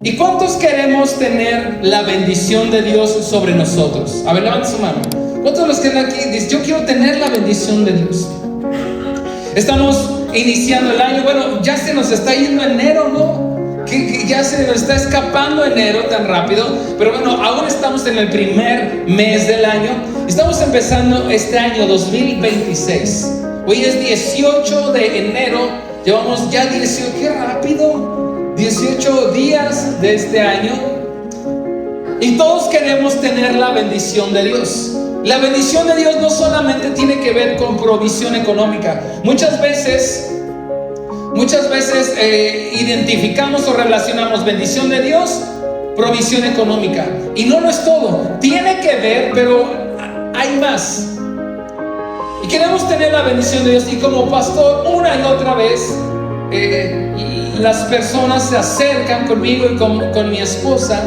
¿Y cuántos queremos tener la bendición de Dios sobre nosotros? A ver, levanten su mano. ¿Cuántos de los que están aquí dicen, yo quiero tener la bendición de Dios? Estamos iniciando el año. Bueno, ya se nos está yendo enero, ¿no? Que ya se nos está escapando enero tan rápido. Pero bueno, aún estamos en el primer mes del año. Estamos empezando este año 2026. Hoy es 18 de enero. Llevamos ya 18, qué rápido. 18 días de este año. Y todos queremos tener la bendición de Dios. La bendición de Dios no solamente tiene que ver con provisión económica. Muchas veces identificamos o relacionamos bendición de Dios, provisión económica. Y no lo es todo. Tiene que ver, pero hay más. Y queremos tener la bendición de Dios. Y como pastor, una y otra vez, las personas se acercan conmigo y con mi esposa.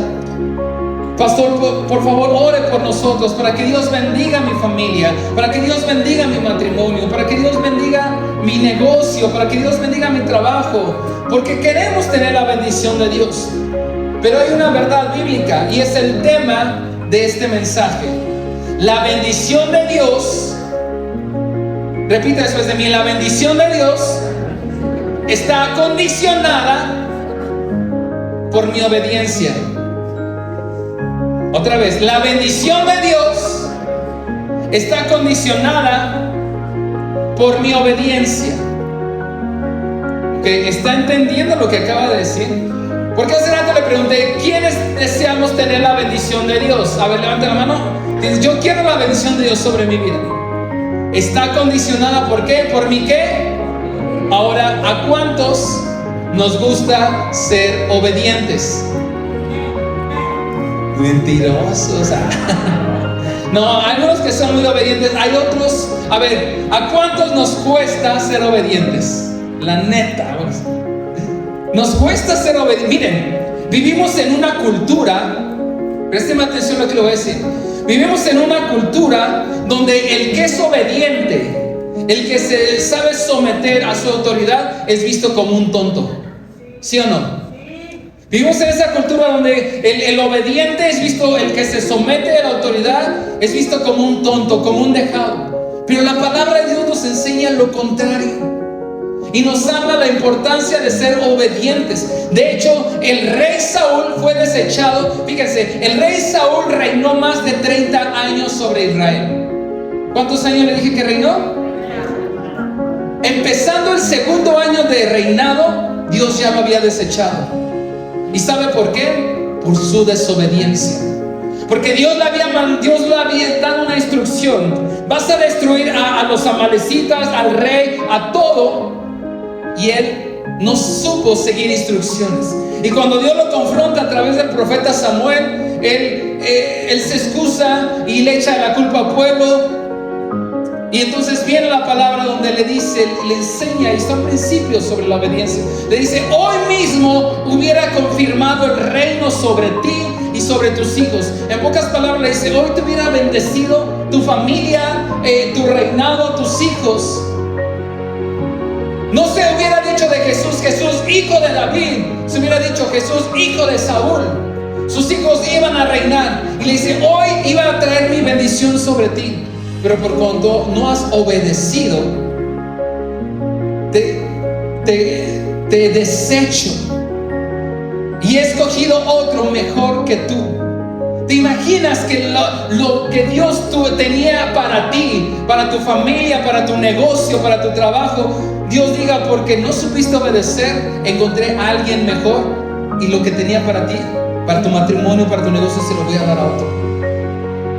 Pastor, por favor, ore por nosotros, para que Dios bendiga mi familia, para que Dios bendiga mi matrimonio, para que Dios bendiga mi negocio, para que Dios bendiga mi trabajo, porque queremos tener la bendición de Dios. Pero hay una verdad bíblica y es el tema de este mensaje. La bendición de Dios, repita después de mí, la bendición de Dios está condicionada por mi obediencia. Otra vez, la bendición de Dios está condicionada por mi obediencia. ¿Okay? ¿Está entendiendo lo que acaba de decir? Porque hace rato le pregunté, ¿quiénes deseamos tener la bendición de Dios? A ver, levante la mano. Dice, yo quiero la bendición de Dios sobre mi vida. ¿Está condicionada por qué? ¿Por mi qué? Ahora, ¿a cuántos nos gusta ser obedientes? Mentirosos. No, hay algunos que son muy obedientes. Hay otros, a ver, ¿a cuántos nos cuesta ser obedientes? La neta, nos cuesta ser obedientes. Miren, vivimos en una cultura, présteme atención a lo que le voy a decir. Vivimos en una cultura donde el que es obediente, el que se sabe someter a su autoridad, es visto como un tonto. ¿Sí o no? Vivimos en esa cultura donde el obediente es visto, el que se somete a la autoridad es visto como un tonto, como un dejado. Pero la palabra de Dios nos enseña lo contrario. Y nos habla la importancia de ser obedientes. De hecho, el rey Saúl fue desechado. Fíjense, el rey Saúl reinó más de 30 años sobre Israel. ¿Cuántos años le dije que reinó? Empezando el segundo año de reinado, Dios ya lo había desechado. ¿Y sabe por qué? Por su desobediencia. Porque Dios le había dado una instrucción. Vas a destruir a los amalecitas, al rey, a todo. Y él no supo seguir instrucciones. Y cuando Dios lo confronta a través del profeta Samuel, él se excusa y le echa la culpa al pueblo. Y entonces viene la palabra donde le dice, le enseña, y son principios sobre la obediencia. Le dice, hoy mismo hubiera confirmado el reino sobre ti y sobre tus hijos. En pocas palabras le dice, hoy te hubiera bendecido tu familia, tu reinado, tus hijos. No se hubiera dicho de Jesús, hijo de David. Se hubiera dicho Jesús, hijo de Saúl. Sus hijos iban a reinar. Y le dice, hoy iba a traer mi bendición sobre ti. Pero por cuanto no has obedecido, te desecho y he escogido otro mejor que tú. ¿Te imaginas que lo que Dios tenía para ti, para tu familia, para tu negocio, para tu trabajo, Dios diga, porque no supiste obedecer, encontré a alguien mejor y lo que tenía para ti, para tu matrimonio, para tu negocio, se lo voy a dar a otro?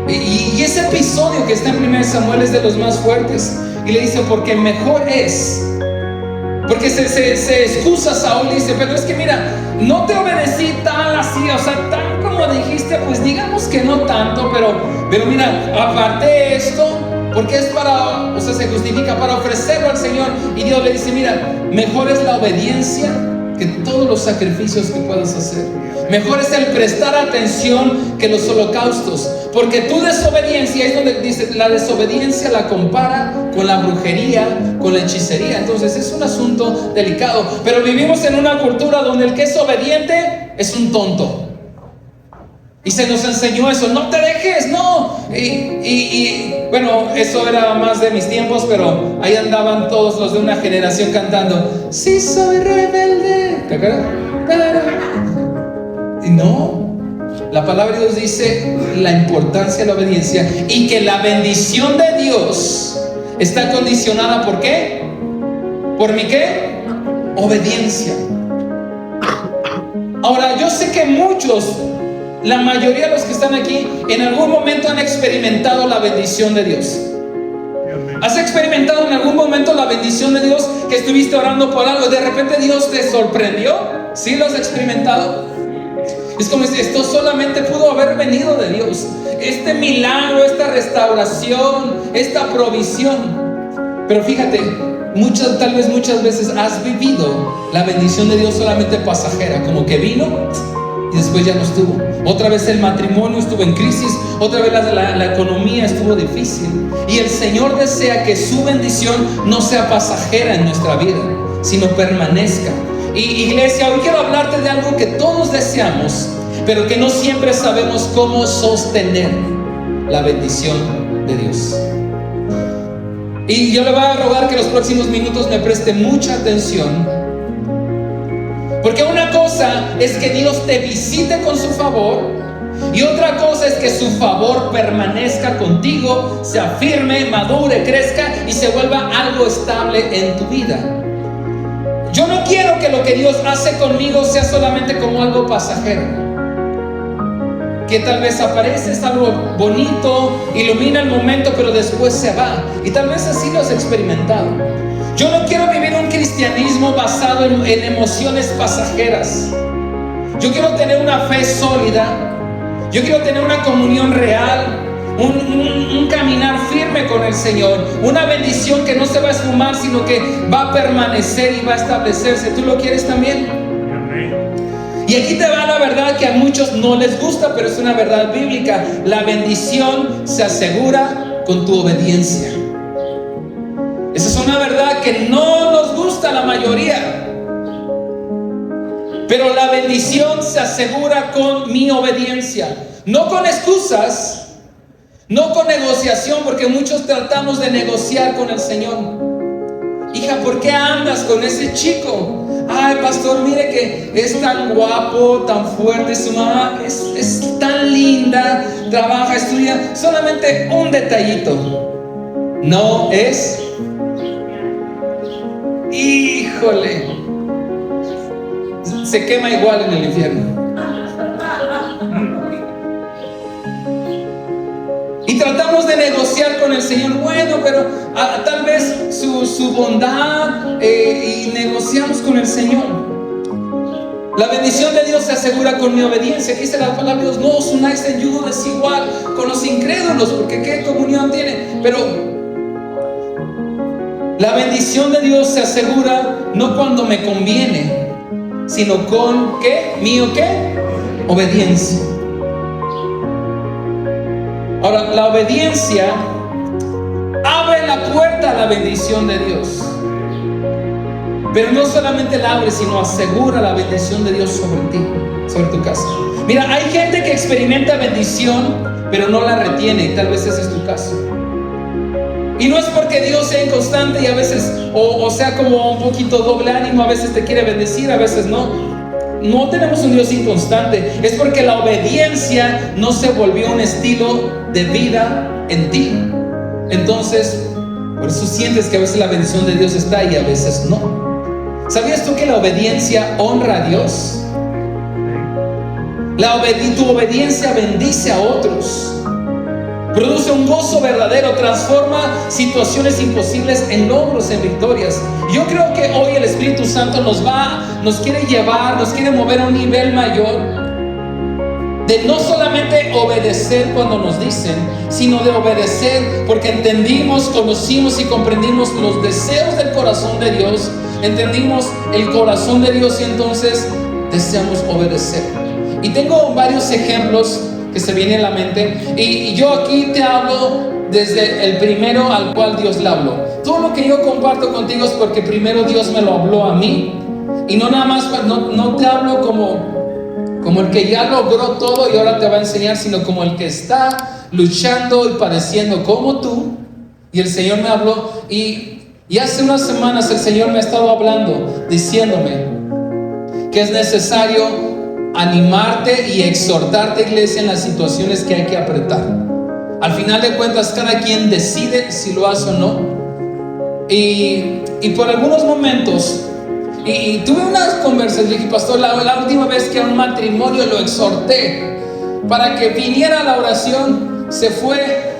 Y ese episodio que está en 1 Samuel es de los más fuertes. Y le dice, porque mejor es. Porque se excusa Saúl y dice, pero es que mira, no te obedecí tan así, o sea, tan como dijiste, pues digamos que no tanto, pero mira, aparte esto, porque es para, o sea, se justifica para ofrecerlo al Señor. Y Dios le dice, mira, mejor es la obediencia que todos los sacrificios que puedas hacer. Mejor es el prestar atención que los holocaustos. Porque tu desobediencia, es donde dice, la desobediencia la compara con la brujería, con la hechicería. Entonces es un asunto delicado. Pero vivimos en una cultura donde el que es obediente es un tonto. Y se nos enseñó eso, no te dejes, no. Y bueno, eso era más de mis tiempos, pero ahí andaban todos los de una generación cantando, sí soy rebelde. ¿Te acuerdas? Y no, la palabra de Dios dice la importancia de la obediencia y que la bendición de Dios está condicionada ¿por qué? ¿Por mi qué? Obediencia. Ahora, yo sé que muchos, la mayoría de los que están aquí, en algún momento han experimentado la bendición de Dios. ¿Has experimentado en algún momento la bendición de Dios? Que estuviste orando por algo y de repente Dios te sorprendió. ¿Sí lo has experimentado? Es como si esto solamente pudo haber venido de Dios. Este milagro, esta restauración, esta provisión. Pero fíjate, tal vez muchas veces has vivido la bendición de Dios solamente pasajera, como que vino y después ya no estuvo. Otra vez el matrimonio estuvo en crisis, otra vez la economía estuvo difícil. Y el Señor desea que su bendición no sea pasajera en nuestra vida, sino permanezca. Y iglesia, hoy quiero hablarte de algo que todos deseamos, pero que no siempre sabemos cómo sostener: la bendición de Dios. Y yo le voy a rogar que los próximos minutos me preste mucha atención, porque una cosa es que Dios te visite con su favor, y otra cosa es que su favor permanezca contigo, se afirme, madure, crezca y se vuelva algo estable en tu vida. Yo no quiero que lo que Dios hace conmigo sea solamente como algo pasajero, que tal vez aparece, es algo bonito, ilumina el momento, pero después se va. Y tal vez así lo has experimentado. Yo no quiero vivir un cristianismo basado en emociones pasajeras. Yo quiero tener una fe sólida. Yo quiero tener una comunión real, un caminar firme con el Señor, una bendición que no se va a esfumar, sino que va a permanecer y va a establecerse. ¿Tú lo quieres también? Y aquí te va la verdad que a muchos no les gusta, pero es una verdad bíblica. La bendición se asegura con tu obediencia. Esa es una verdad que no nos gusta a la mayoría, pero la bendición se asegura con mi obediencia. No con excusas, no con negociación, porque muchos tratamos de negociar con el Señor. Hija, ¿por qué andas con ese chico? Ay, pastor, mire que es tan guapo, tan fuerte, su mamá es tan linda, trabaja, estudia. Solamente un detallito. No es. Híjole, se quema igual en el infierno. Y tratamos de negociar con el Señor. Bueno, pero tal vez su bondad, y negociamos con el Señor. La bendición de Dios se asegura con mi obediencia. Aquí dice la palabra de Dios: no os unáis en yugo desigual con los incrédulos, porque qué comunión tiene. Pero la bendición de Dios se asegura no cuando me conviene, sino con ¿qué? ¿Mío qué? Obediencia. Ahora, la obediencia abre la puerta a la bendición de Dios. Pero no solamente la abre, sino asegura la bendición de Dios sobre ti, sobre tu casa. Mira, hay gente que experimenta bendición, pero no la retiene, y tal vez ese es tu caso. Y no es porque Dios sea inconstante y a veces, o sea como un poquito doble ánimo, a veces te quiere bendecir, a veces no. No tenemos un Dios inconstante. Es porque la obediencia no se volvió un estilo de vida en ti. Entonces, por eso sientes que a veces la bendición de Dios está y a veces no. ¿Sabías tú que la obediencia honra a Dios? Tu obediencia bendice a otros, produce un gozo verdadero, transforma situaciones imposibles en logros, en victorias. Yo creo que hoy el Espíritu Santo nos quiere llevar, nos quiere mover a un nivel mayor de no solamente obedecer cuando nos dicen, sino de obedecer porque entendimos, conocimos y comprendimos los deseos del corazón de Dios, entendimos el corazón de Dios y entonces deseamos obedecer. Y tengo varios ejemplos que se vienen a la mente, y yo aquí te hablo desde el primero al cual Dios le habló. Todo lo que yo comparto contigo es porque primero Dios me lo habló a mí, y no nada más, no te hablo como como el que ya logró todo y ahora te va a enseñar, sino como el que está luchando y padeciendo como tú. Y el Señor me habló y hace unas semanas el Señor me ha estado hablando, diciéndome que es necesario animarte y exhortarte, iglesia, en las situaciones que hay que apretar. Al final de cuentas, cada quien decide si lo hace o no. Y por algunos momentos, y tuve unas conversaciones, dije, pastor, la última vez que a un matrimonio lo exhorté para que viniera a la oración, se fue,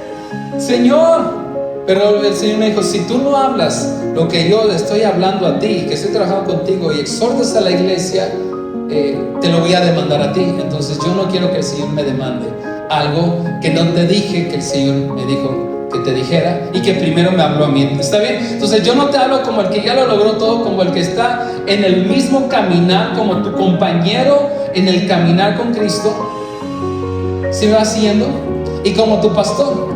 Señor. Pero el Señor me dijo, si tú no hablas lo que yo estoy hablando a ti, que estoy trabajando contigo, y exhortas a la iglesia, te lo voy a demandar a ti. Entonces yo no quiero que el Señor me demande algo que no te dije, que el Señor me dijo que te dijera, y que primero me habló a mí. ¿Está bien? Entonces yo no te hablo como el que ya lo logró todo, como el que está en el mismo caminar, como tu compañero en el caminar con Cristo. ¿Sí me vas siguiendo? Y como tu pastor,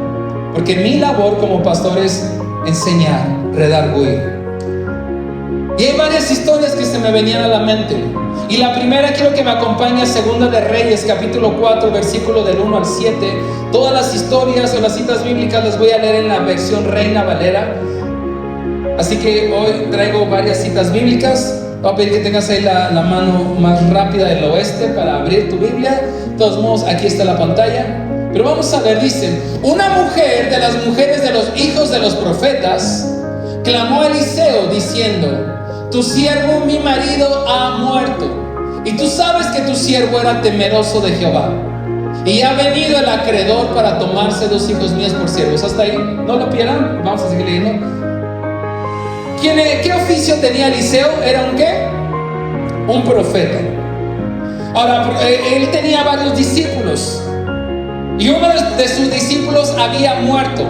porque mi labor como pastor es enseñar, redarguir. Y hay varias historias que se me venían a la mente. Y la primera, quiero que me acompañe a Segunda de Reyes, capítulo 4, versículo del 1 al 7. Todas las historias o las citas bíblicas las voy a leer en la versión Reina Valera. Así que hoy traigo varias citas bíblicas. Voy a pedir que tengas ahí la mano más rápida del oeste para abrir tu Biblia. De todos modos, aquí está la pantalla. Pero vamos a ver, dicen: una mujer de las mujeres de los hijos de los profetas clamó a Eliseo diciendo: tu siervo, mi marido, ha muerto, y tú sabes que tu siervo era temeroso de Jehová, y ha venido el acreedor para tomarse 2 hijos míos por siervos. Hasta ahí, no lo pierdan, vamos a seguir leyendo. ¿Qué oficio tenía Eliseo? ¿Era un qué? Un profeta. Ahora, él tenía varios discípulos, y uno de sus discípulos había muerto,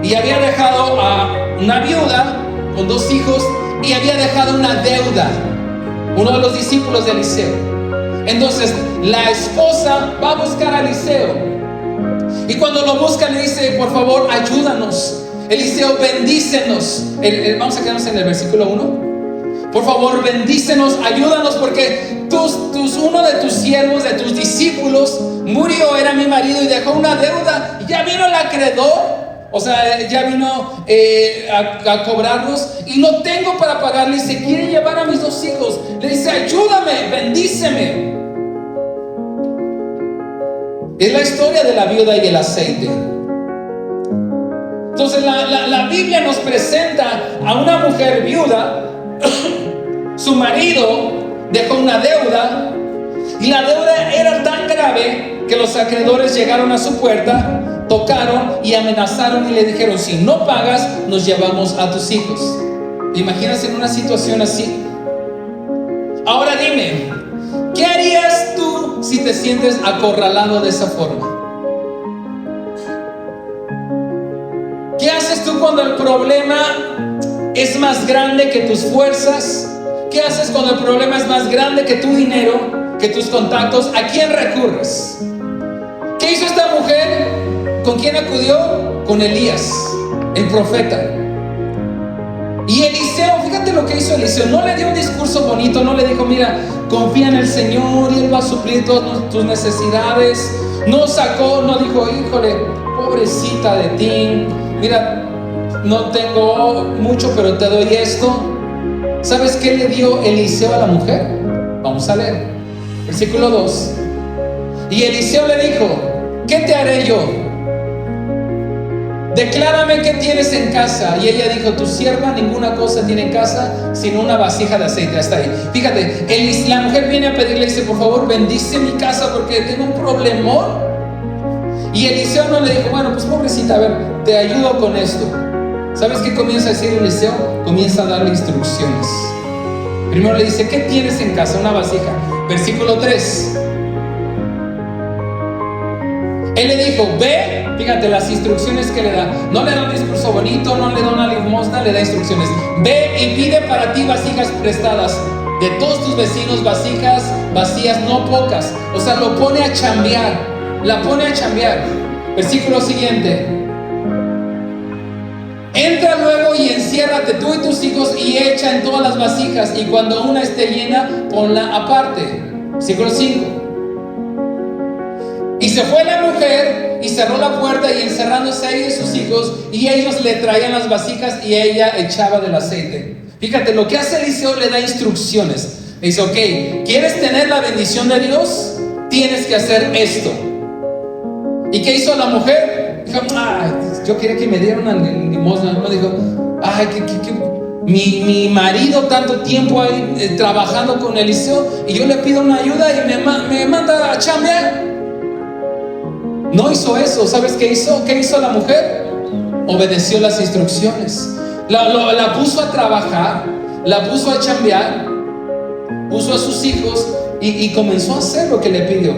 y había dejado a una viuda con 2 hijos, y había dejado una deuda, uno de los discípulos de Eliseo. Entonces la esposa va a buscar a Eliseo, y cuando lo busca le dice: por favor, ayúdanos, Eliseo, bendícenos. Vamos a quedarnos en el versículo 1. Por favor, bendícenos, ayúdanos, porque uno de tus siervos, de tus discípulos, murió, era mi marido, y dejó una deuda, y ya vino el acreedor. O sea, ya vino a cobrarnos, y no tengo para pagarle, y se quiere llevar a mis 2 hijos. Le dice: ayúdame, bendíceme. Es la historia de la viuda y el aceite. Entonces la Biblia nos presenta a una mujer viuda. Su marido dejó una deuda, y la deuda era tan grave que los acreedores llegaron a su puerta, tocaron y amenazaron y le dijeron: si no pagas, nos llevamos a tus hijos. ¿Te imaginas en una situación así? Ahora dime, ¿qué harías tú si te sientes acorralado de esa forma? ¿Qué haces tú cuando el problema es más grande que tus fuerzas? ¿Qué haces cuando el problema es más grande que tu dinero, que tus contactos? ¿A quién recurres? ¿Qué hizo esta mujer? ¿Con quién acudió? Con Elías, el profeta. Y Eliseo, fíjate lo que hizo Eliseo. No le dio un discurso bonito, no le dijo: mira, confía en el Señor y Él va a suplir todas tus necesidades. No dijo: híjole, pobrecita de ti, mira, no tengo mucho, pero te doy esto. ¿Sabes qué le dio Eliseo a la mujer? Vamos a leer, versículo 2. Y Eliseo le dijo: ¿qué te haré yo? Declárame qué tienes en casa. Y ella dijo: tu sierva ninguna cosa tiene en casa sino una vasija de aceite. Hasta ahí. Fíjate, la mujer viene a pedirle, dice: por favor, bendice mi casa porque tengo un problemón. Y Eliseo no le dijo: bueno, pues pobrecita, a ver, te ayudo con esto. ¿Sabes qué comienza a decir Eliseo? Comienza a darle instrucciones. Primero le dice: ¿qué tienes en casa? Una vasija. Versículo 3. Él le dijo: ve, fíjate las instrucciones que le da. No le da un discurso bonito, no le da una limosna, le da instrucciones. Ve y pide para ti vasijas prestadas de todos tus vecinos, vasijas vacías, no pocas. O sea, lo pone a chambear, la pone a chambear. Versículo siguiente: entra luego y enciérrate tú y tus hijos y echa en todas las vasijas, y cuando una esté llena, ponla aparte. Versículo 5. Y se fue la mujer y cerró la puerta, y encerrándose ella y sus hijos, y ellos le traían las vasijas y ella echaba del aceite. Fíjate, lo que hace Eliseo, le da instrucciones. Le dice, ok, ¿quieres tener la bendición de Dios? Tienes que hacer esto. ¿Y qué hizo la mujer? Dijo, ay, yo quería que me dieran una limosna. No, dijo, ay, mi marido tanto tiempo ahí trabajando con Eliseo, y yo le pido una ayuda y me manda a chambear. No hizo eso. ¿Sabes qué hizo? ¿Qué hizo la mujer? Obedeció las instrucciones. La puso a trabajar, la puso a chambear, puso a sus hijos y comenzó a hacer lo que le pidió.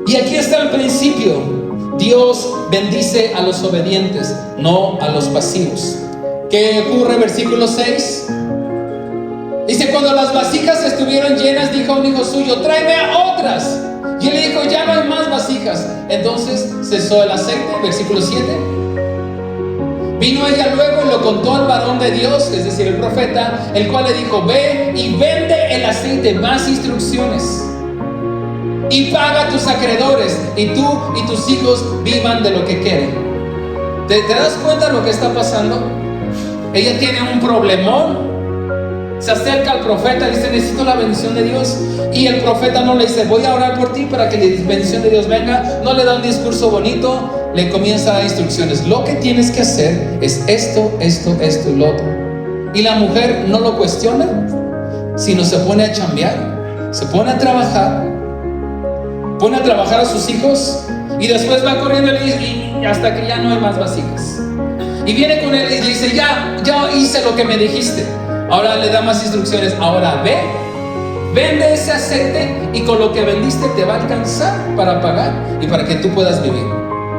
Y aquí está el principio. Dios bendice a los obedientes, no a los pasivos. ¿Qué ocurre? Versículo 6. Dice, cuando las vasijas estuvieron llenas, dijo a un hijo suyo, tráeme otras. Y él le dijo, ya no hay más vasijas. Entonces cesó el aceite. Versículo 7. Vino ella luego y lo contó al varón de Dios, es decir, el profeta, el cual le dijo, ve y vende el aceite. Más instrucciones. Y paga a tus acreedores, y tú y tus hijos vivan de lo que queden. ¿Te das cuenta de lo que está pasando? Ella tiene un problemón. Se acerca al profeta y dice, necesito la bendición de Dios. Y el profeta no le dice, voy a orar por ti para que la bendición de Dios venga. No le da un discurso bonito, le comienza a dar instrucciones. Lo que tienes que hacer es esto, esto, esto y lo otro. Y la mujer no lo cuestiona, sino se pone a chambear, se pone a trabajar, pone a trabajar a sus hijos, y después va corriendo y hasta que ya no hay más vasijas. Y viene con él y le dice, ya hice lo que me dijiste. Ahora le da más instrucciones. Ahora ve, vende ese aceite, y con lo que vendiste te va a alcanzar para pagar y para que tú puedas vivir.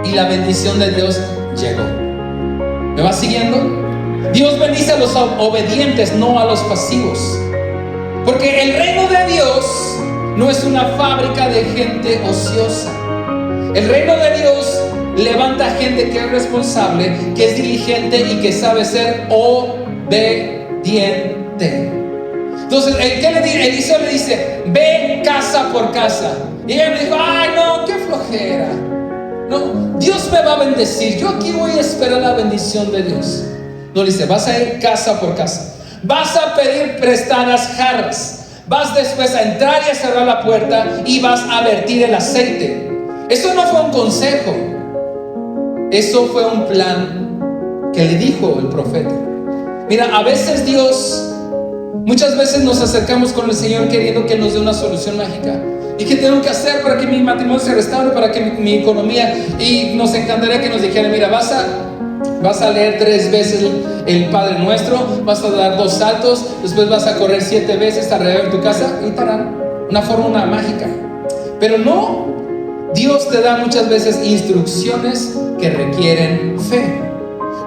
Y la bendición de Dios llegó. ¿Me vas siguiendo? Dios bendice a los obedientes, no a los pasivos. Porque el reino de Dios no es una fábrica de gente ociosa. El reino de Dios levanta gente que es responsable, que es diligente y que sabe ser obediente. Entonces, Eliseo le dice, ve casa por casa. Y ella me dijo, ay no, qué flojera. No, Dios me va a bendecir. Yo aquí voy a esperar la bendición de Dios. No, le dice, vas a ir casa por casa. Vas a pedir prestadas jarras. Vas después a entrar y a cerrar la puerta, y vas a vertir el aceite. Eso no fue un consejo. Eso fue un plan que le dijo el profeta. Mira, a veces muchas veces nos acercamos con el Señor queriendo que Él nos dé una solución mágica. ¿Y qué tengo que hacer para que mi matrimonio se restaure, para que mi economía? Y nos encantaría que nos dijera, mira, vas a leer 3 veces el Padre Nuestro, vas a dar 2 saltos, después vas a correr 7 veces alrededor de tu casa, y tarán, una fórmula mágica. Pero no, Dios te da muchas veces instrucciones que requieren fe.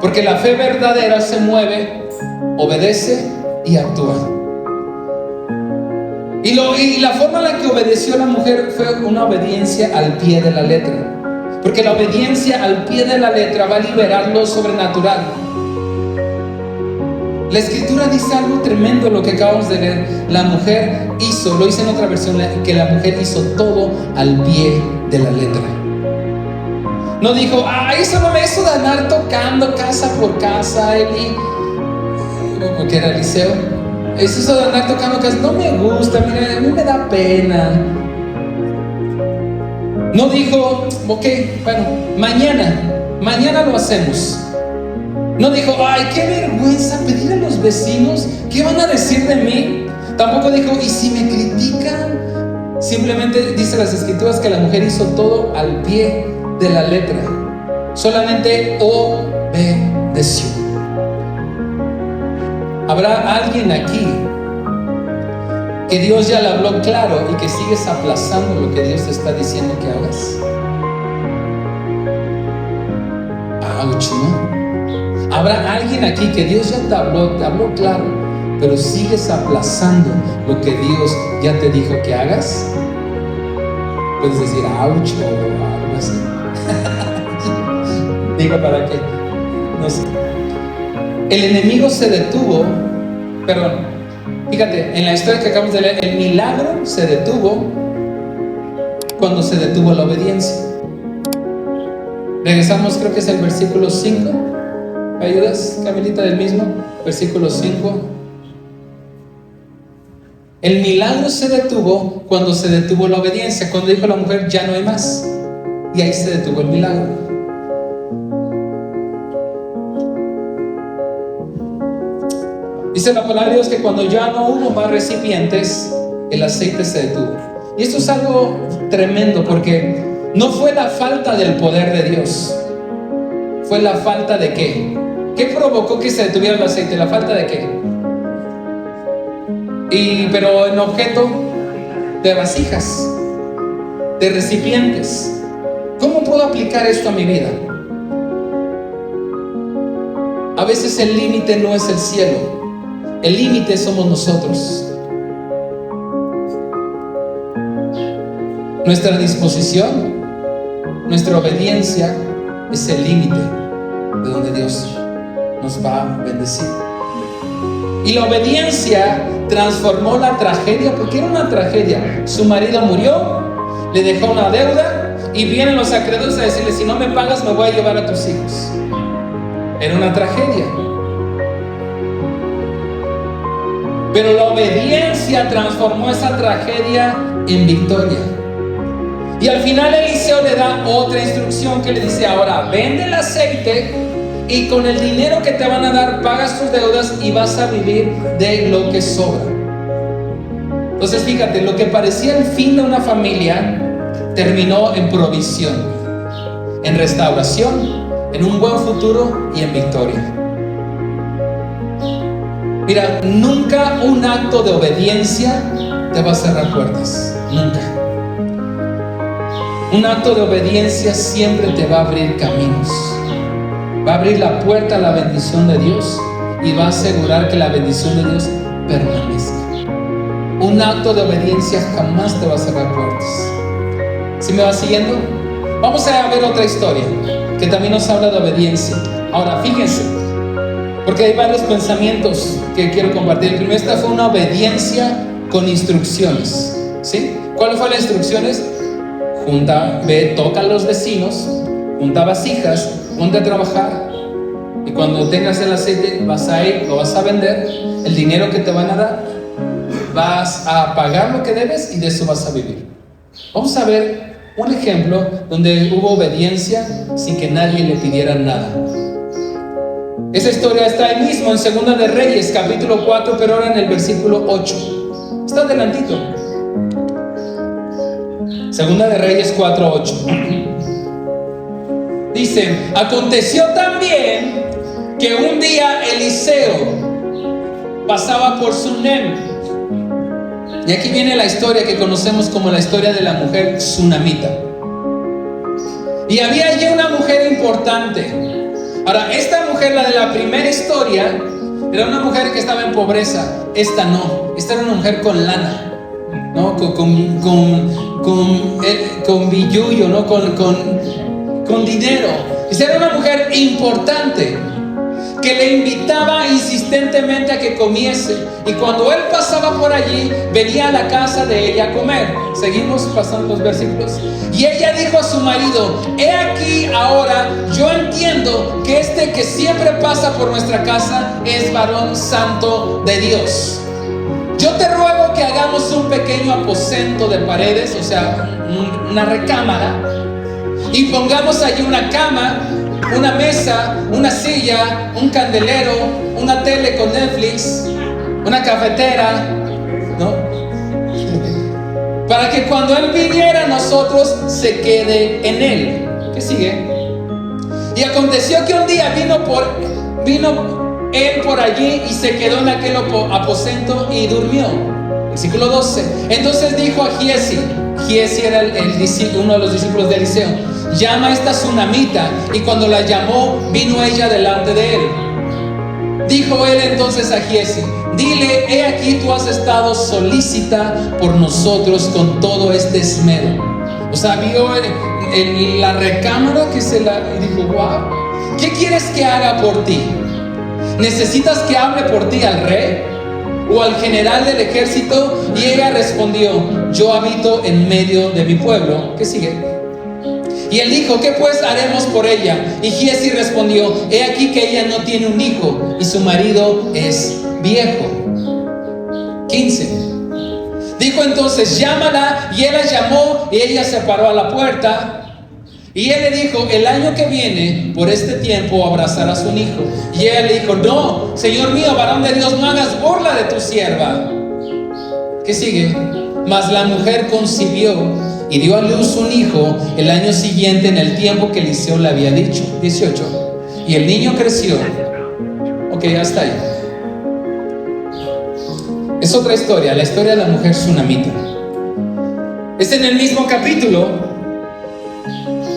Porque la fe verdadera se mueve, obedece y actúa. Y la forma en la que obedeció la mujer fue una obediencia al pie de la letra. Porque la obediencia al pie de la letra va a liberar lo sobrenatural. La escritura dice algo tremendo, lo que acabamos de leer. La mujer lo dice en otra versión, que la mujer hizo todo al pie de la letra. No dijo, eso de andar tocando casa por casa, Eli, que era Eliseo. Eso de andar tocando casa no me gusta, mira, a mí me da pena. No dijo, ok, bueno, mañana lo hacemos. No dijo, ay, qué vergüenza pedir a los vecinos, ¿qué van a decir de mí? Tampoco dijo, ¿y si me critican? Simplemente dice las escrituras que la mujer hizo todo al pie de la letra. Solamente obedeció. ¿Habrá alguien aquí que Dios ya le habló claro y que sigues aplazando lo que Dios te está diciendo que hagas? Ouch, ¿no? ¿Habrá alguien aquí que Dios ya te habló claro, pero sigues aplazando lo que Dios ya te dijo que hagas? Puedes decir ouch o algo así. Digo, ¿para qué? No sé. El enemigo se detuvo, Fíjate, en la historia que acabamos de leer, el milagro se detuvo cuando se detuvo la obediencia. Regresamos, creo que es el versículo 5. ¿Me ayudas, Camilita, del mismo? Versículo 5. El milagro se detuvo cuando se detuvo la obediencia, cuando dijo la mujer, ya no hay más. Y ahí se detuvo el milagro. Dice la palabra de Dios que cuando ya no hubo más recipientes, el aceite se detuvo. Y esto es algo tremendo, porque no fue la falta del poder de Dios, fue la falta de ¿qué? ¿Qué provocó que se detuviera el aceite? ¿La falta de qué? Pero en objeto de vasijas, de recipientes. ¿Cómo puedo aplicar esto a mi vida? A veces el límite no es el cielo, el límite somos nosotros. Nuestra disposición, nuestra obediencia es el límite de donde Dios nos va a bendecir. Y la obediencia transformó la tragedia, porque era una tragedia. Su marido murió, le dejó una deuda y vienen los acreedores a decirle, si no me pagas me voy a llevar a tus hijos. Era una tragedia. Pero la obediencia transformó esa tragedia en victoria. Y al final Eliseo le da otra instrucción que le dice, ahora vende el aceite y con el dinero que te van a dar pagas tus deudas y vas a vivir de lo que sobra. Entonces fíjate, lo que parecía el fin de una familia terminó en provisión, en restauración, en un buen futuro y en victoria. Mira, nunca un acto de obediencia te va a cerrar puertas, nunca. Un acto de obediencia siempre te va a abrir caminos, va a abrir la puerta a la bendición de Dios y va a asegurar que la bendición de Dios permanezca. Un acto de obediencia jamás te va a cerrar puertas. ¿Sí me vas siguiendo? Vamos a ver otra historia que también nos habla de obediencia. Ahora, fíjense, porque hay varios pensamientos que quiero compartir. El primero, esta fue una obediencia con instrucciones, ¿sí? ¿Cuáles fueron las instrucciones? Junta, ve, toca a los vecinos, junta vasijas, ponte a trabajar. Y cuando tengas el aceite, vas a ir, lo vas a vender. El dinero que te van a dar, vas a pagar lo que debes y de eso vas a vivir. Vamos a ver un ejemplo donde hubo obediencia sin que nadie le pidiera nada. Esa historia está ahí mismo en Segunda de Reyes, capítulo 4, pero ahora en el versículo 8. Está adelantito. Segunda de Reyes 4:8. Dice, aconteció también que un día Eliseo pasaba por Sunem. Y aquí viene la historia que conocemos como la historia de la mujer tsunamita. Y había allí una mujer importante. Ahora, esta mujer, la de la primera historia, era una mujer que estaba en pobreza. Esta no, esta era una mujer con lana, ¿no? Con billullo, ¿no? Con dinero. Esta era una mujer importante que le invitaba insistentemente a que comiese. Y cuando él pasaba por allí, venía a la casa de ella a comer. Seguimos pasando los versículos. Y ella dijo a su marido, he aquí ahora, yo entiendo que este que siempre pasa por nuestra casa es varón santo de Dios. Yo te ruego que hagamos un pequeño aposento de paredes, o sea, una recámara, y pongamos allí una cama, una mesa, una silla, un candelero, una tele con Netflix, una cafetera, ¿no? Para que cuando él viniera a nosotros se quede en él. ¿Qué sigue? Y aconteció que un día vino él por allí y se quedó en aquel aposento y durmió. Versículo 12. Entonces dijo a Giesi era uno de los discípulos de Eliseo, llama a esta tsunamita. Y cuando la llamó, vino ella delante de él. Dijo él entonces a Giesi, dile, he aquí tú has estado solícita por nosotros con todo este esmero. O sea, vio en la recámara que y dijo, wow, ¿qué quieres que haga por ti? ¿Necesitas que hable por ti al rey? o al general del ejército? Y ella respondió: yo habito en medio de mi pueblo. ¿Qué sigue? Y él dijo: ¿qué pues haremos por ella? Y Giezi respondió: he aquí que ella no tiene un hijo y su marido es viejo. 15. Dijo entonces: llámala. Y él la llamó, y ella se paró a la puerta. Y él le dijo: el año que viene, por este tiempo, abrazarás un hijo. Y ella le dijo: no, Señor mío, varón de Dios, no hagas burla de tu sierva. ¿Qué sigue? Mas la mujer concibió y dio a luz un hijo el año siguiente, en el tiempo que Eliseo le había dicho. 18. Y el niño creció. Ok, hasta ahí. Es otra historia, la historia de la mujer tsunamita. Es en el mismo capítulo,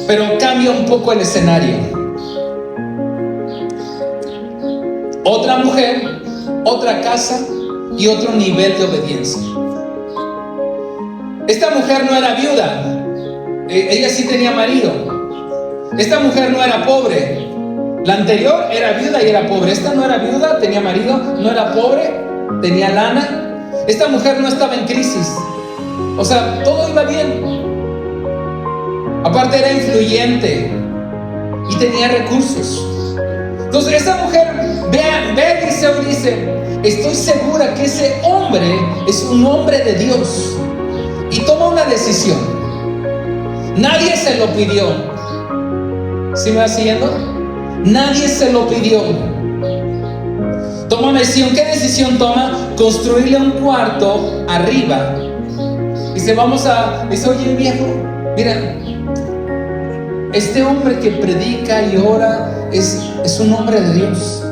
pero cambia un poco el escenario. Otra mujer, otra casa y otro nivel de obediencia. Esta mujer no era viuda, ella sí tenía marido. Esta mujer no era pobre. La anterior era viuda y era pobre. Esta no era viuda, tenía marido, no era pobre, tenía lana. Esta mujer no estaba en crisis. O sea, todo iba bien. Aparte era influyente y tenía recursos. Entonces esa mujer ve a Eliseo y dice: estoy segura que ese hombre es un hombre de Dios. Y toma una decisión. Nadie se lo pidió. ¿Sí me va siguiendo? Nadie se lo pidió. Toma una decisión. ¿Qué decisión toma? Construirle un cuarto arriba. Dice: dice: oye, viejo, mira, este hombre que predica y ora es un hombre de Dios.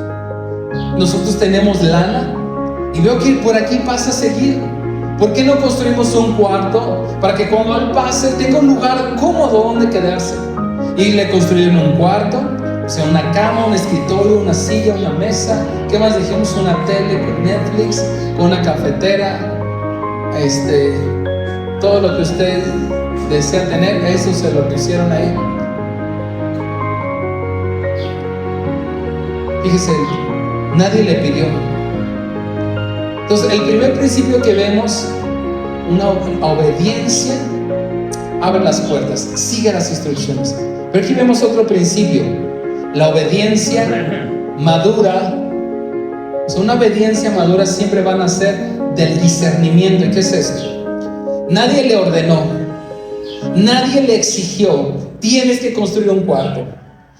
Nosotros tenemos lana y veo que por aquí pasa seguido. ¿Por qué no construimos un cuarto para que cuando él pase tenga un lugar cómodo donde quedarse? Y le construyeron un cuarto, o sea, una cama, un escritorio, una silla, una mesa. ¿Qué más dijimos? Una tele con Netflix, con una cafetera. Todo lo que usted desea tener, eso se lo pusieron ahí. Fíjese, nadie le pidió. Entonces, el primer principio que vemos, una obediencia abre las puertas, sigue las instrucciones. Pero aquí vemos otro principio, la obediencia madura. O sea, una obediencia madura siempre va a nacer del discernimiento. ¿Y qué es esto? Nadie le ordenó, nadie le exigió: tienes que construir un cuarto.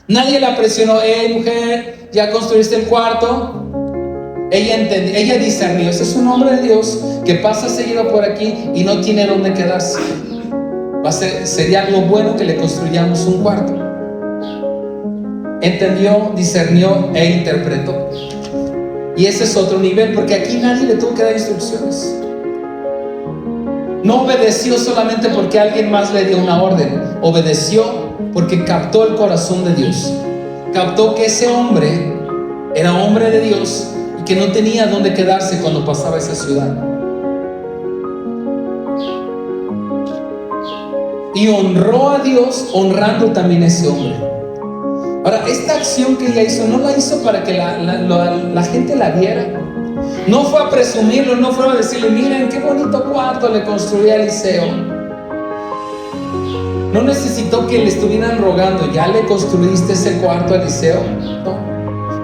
Nadie la presionó: hey mujer, ¿ya construiste el cuarto? Ella discernió: ese es un hombre de Dios que pasa seguido por aquí y no tiene dónde quedarse. Sería algo bueno que le construyamos un cuarto. Entendió, discernió e interpretó. Y ese es otro nivel, porque aquí nadie le tuvo que dar instrucciones. No obedeció solamente porque alguien más le dio una orden. Obedeció porque captó el corazón de Dios. Captó que ese hombre era hombre de Dios y que no tenía dónde quedarse cuando pasaba esa ciudad. Y honró a Dios, honrando también a ese hombre. Ahora, esta acción que ella hizo, no la hizo para que la gente la viera. No fue a presumirlo, no fue a decirle: miren qué bonito cuarto le construí a Eliseo. No necesitó que le estuvieran rogando: ¿ya le construiste ese cuarto a Eliseo? No.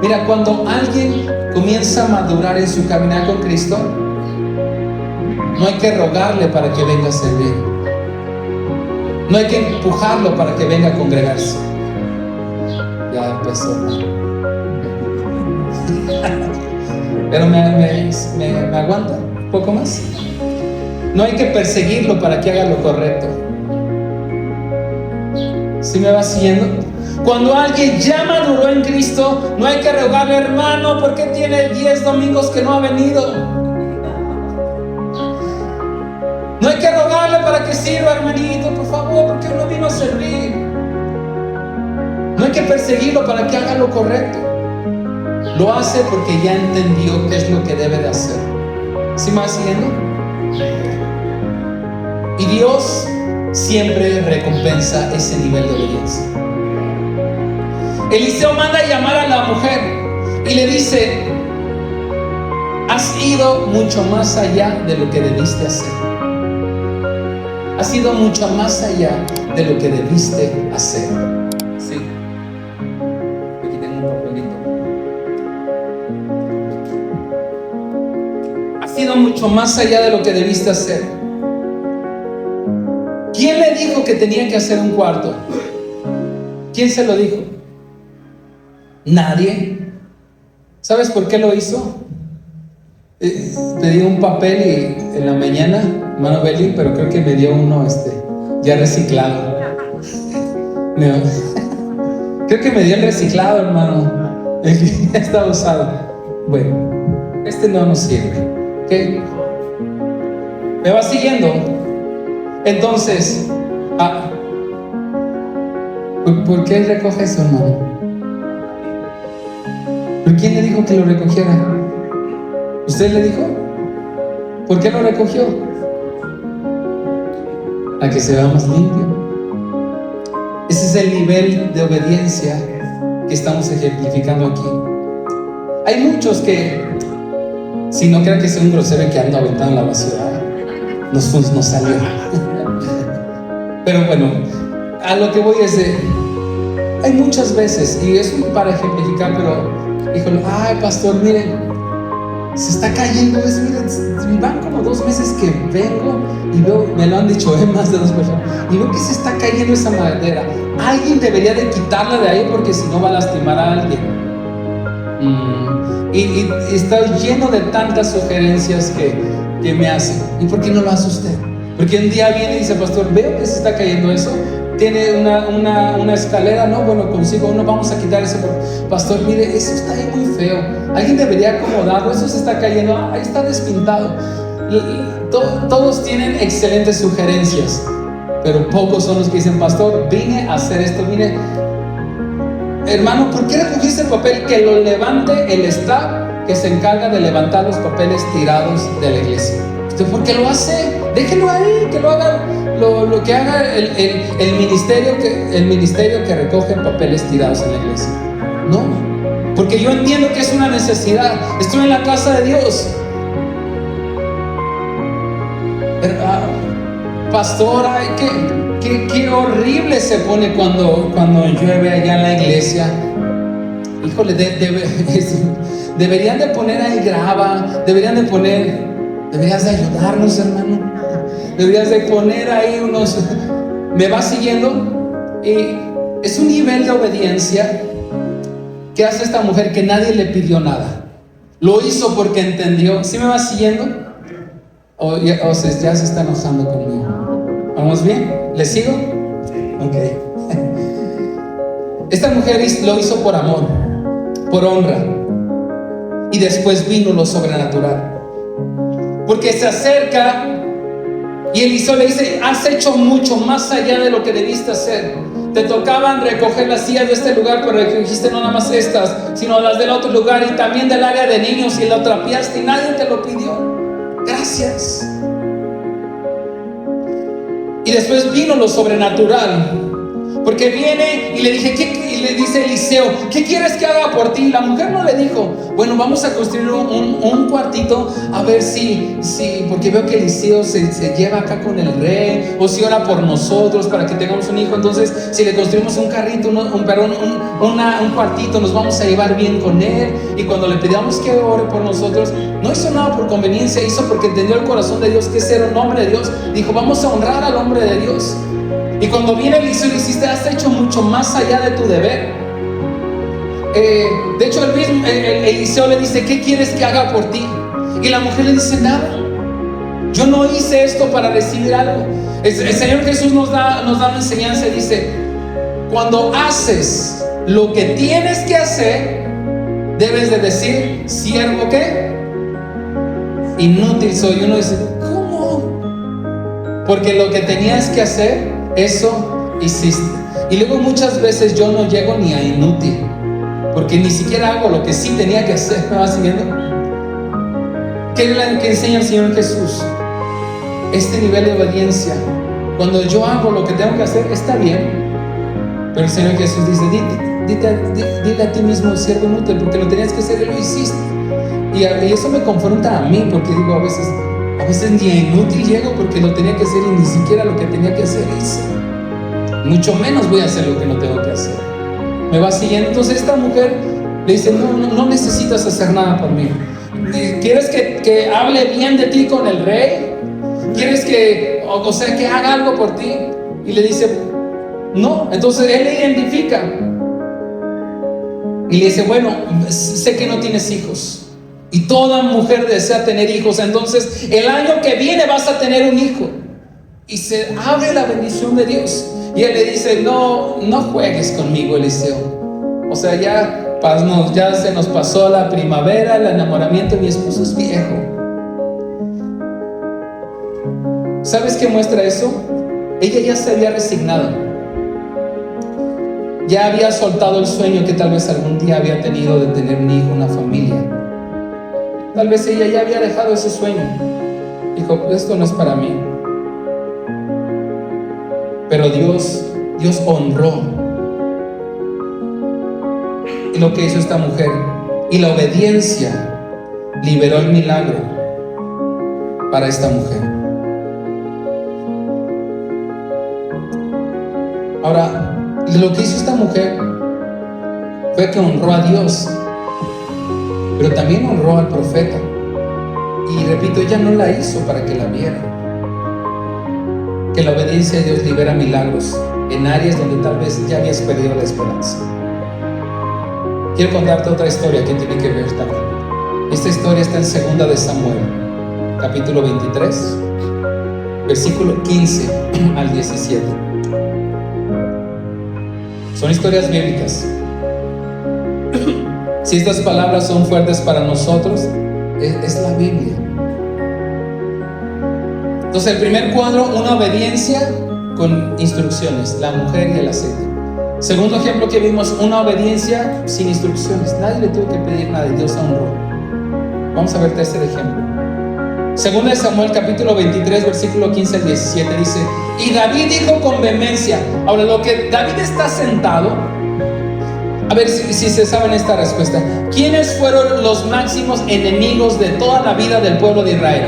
Mira, cuando alguien comienza a madurar en su caminar con Cristo, no hay que rogarle para que venga a servir. No hay que empujarlo para que venga a congregarse. Ya empezó. Pero me aguanta un poco más. No hay que perseguirlo para que haga lo correcto. ¿Sí me va siguiendo? Cuando alguien ya maduró en Cristo, no hay que rogarle: hermano, ¿por qué tiene 10 domingos que no ha venido? No hay que rogarle para que sirva: hermanito, por favor, ¿por qué no vino a servir? No hay que perseguirlo para que haga lo correcto. Lo hace porque ya entendió qué es lo que debe de hacer. ¿Sí me va siguiendo? Y Dios siempre recompensa ese nivel de obediencia. Eliseo manda a llamar a la mujer y le dice: ido mucho más allá de lo que debiste hacer. Has ido mucho más allá de lo que debiste hacer. Sí. Aquí tengo un papelito. Has ido mucho más allá de lo que debiste hacer. ¿Quién le dijo que tenía que hacer un cuarto? ¿Quién se lo dijo? Nadie. ¿Sabes por qué lo hizo? Pedí un papel y en la mañana, hermano Beli, pero creo que me dio uno ya reciclado. Creo que me dio el reciclado, hermano. El que ya está usado. Bueno, no nos sirve. ¿Ok? ¿Me va siguiendo? Entonces, ¿por qué recoge eso, hermano? ¿Pero quién le dijo que lo recogiera? ¿Usted le dijo? ¿Por qué lo recogió? A que se vea más limpio. Ese es el nivel de obediencia que estamos ejemplificando aquí. Hay muchos que, si no crean que soy un grosero que ando aventando en la basura, nos salió. Pero bueno, a lo que voy es hay muchas veces, y es para ejemplificar, pero híjole, ay pastor, miren, se está cayendo eso, miren, van como 2 meses que vengo y veo, me lo han dicho más de 2 personas, y veo que se está cayendo esa madera. Alguien debería de quitarla de ahí porque si no va a lastimar a alguien. Y está lleno de tantas sugerencias que me hacen. ¿Y por qué no lo hace usted? Porque un día viene y dice, pastor, veo que se está cayendo eso. Tiene una escalera, no, bueno, consigo uno, vamos a quitar eso. Pastor, mire, eso está ahí muy feo. Alguien debería acomodarlo, eso se está cayendo, ahí está despintado. Todos tienen excelentes sugerencias, pero pocos son los que dicen, pastor, vine a hacer esto, vine. Hermano, ¿por qué recogiste el papel? Que lo levante el staff que se encarga de levantar los papeles tirados de la iglesia. ¿Usted por qué lo hace? Déjelo ahí, que lo haga, lo que haga el ministerio que recoge papeles tirados en la iglesia. No, porque yo entiendo que es una necesidad. Estoy en la casa de Dios. Pastor, ay, qué horrible se pone cuando llueve allá en la iglesia. Híjole, deberían de poner ahí grava, deberías de ayudarnos, hermano. Deberías de poner ahí unos. ¿Me va siguiendo? Y es un nivel de obediencia que hace esta mujer que nadie le pidió nada. Lo hizo porque entendió. ¿Sí me va siguiendo? O ya se está enojando conmigo. ¿Vamos bien? ¿Le sigo? Ok. Esta mujer lo hizo por amor, por honra, y después vino lo sobrenatural. Porque se acerca y Eliseo le dice, has hecho mucho más allá de lo que debiste hacer. Te tocaban recoger las sillas de este lugar, pero recogiste no nada más estas, sino las del otro lugar y también del área de niños, y lo trapeaste y nadie te lo pidió. Gracias. Y después vino lo sobrenatural, porque viene y le dice Eliseo, ¿qué quieres que haga por ti? La mujer no le dijo, bueno, vamos a construir un cuartito, a ver si porque veo que Eliseo se lleva acá con el rey, o si ora por nosotros para que tengamos un hijo. Entonces, si le construimos un carrito, un cuartito, nos vamos a llevar bien con él. Y cuando le pedíamos que ore por nosotros, no hizo nada por conveniencia, hizo porque entendió el corazón de Dios, que ese era un hombre de Dios. Dijo, vamos a honrar al hombre de Dios. Y cuando viene Eliseo, le hiciste, has hecho mucho más allá de tu deber. De hecho, Eliseo le dice, ¿qué quieres que haga por ti? Y la mujer le dice, nada. Yo no hice esto para recibir algo. El Señor Jesús nos da una enseñanza y dice, cuando haces lo que tienes que hacer, debes de decir, siervo, ¿qué? Inútil soy. Y uno dice, ¿cómo? Porque lo que tenías que hacer, eso hiciste. Y luego muchas veces yo no llego ni a inútil, porque ni siquiera hago lo que sí tenía que hacer. ¿Me va siguiendo? ¿Qué es lo que enseña el Señor Jesús? Este nivel de obediencia. Cuando yo hago lo que tengo que hacer, está bien, pero el Señor Jesús dice, dile a ti mismo, siervo inútil, porque lo tenías que hacer y lo hiciste. Y eso me confronta a mí, porque digo, a veces ni inútil llego, porque lo tenía que hacer y ni siquiera lo que tenía que hacer hice. Mucho menos voy a hacer lo que no tengo que hacer. Me va siguiendo. Entonces esta mujer le dice, no necesitas hacer nada por mí. ¿Quieres que hable bien de ti con el rey? ¿Quieres que haga algo por ti? Y le dice, no. Entonces él le identifica y le dice, bueno, sé que no tienes hijos, y toda mujer desea tener hijos, entonces el año que viene vas a tener un hijo. Y se abre la bendición de Dios. Y él le dice, no juegues conmigo, Eliseo. O sea, ya se nos pasó la primavera, el enamoramiento, mi esposo es viejo. ¿Sabes qué muestra eso? Ella ya se había resignado. Ya había soltado el sueño que tal vez algún día había tenido de tener un hijo, una familia. Tal vez ella ya había dejado ese sueño. Dijo, esto no es para mí. Pero Dios honró y lo que hizo esta mujer, y la obediencia liberó el milagro para esta mujer. Ahora, lo que hizo esta mujer fue que honró a Dios, pero también honró al profeta. Y repito, ella no la hizo para que la viera. Que la obediencia a Dios libera milagros en áreas donde tal vez ya habías perdido la esperanza. Quiero contarte otra historia que tiene que ver también. Esta historia está en 2 de Samuel, capítulo 23, versículo 15 al 17. Son historias bíblicas. Si estas palabras son fuertes para nosotros, es la Biblia. Entonces, el primer cuadro, una obediencia con instrucciones, la mujer y el aceite. Segundo ejemplo que vimos, una obediencia sin instrucciones. Nadie le tuvo que pedir nada y Dios honró. Vamos a ver tercer ejemplo. 2 de Samuel, capítulo 23, versículo 15 al 17 dice, y David dijo con vehemencia. Ahora, lo que David está sentado, a ver si se saben esta respuesta. ¿Quiénes fueron los máximos enemigos de toda la vida del pueblo de Israel?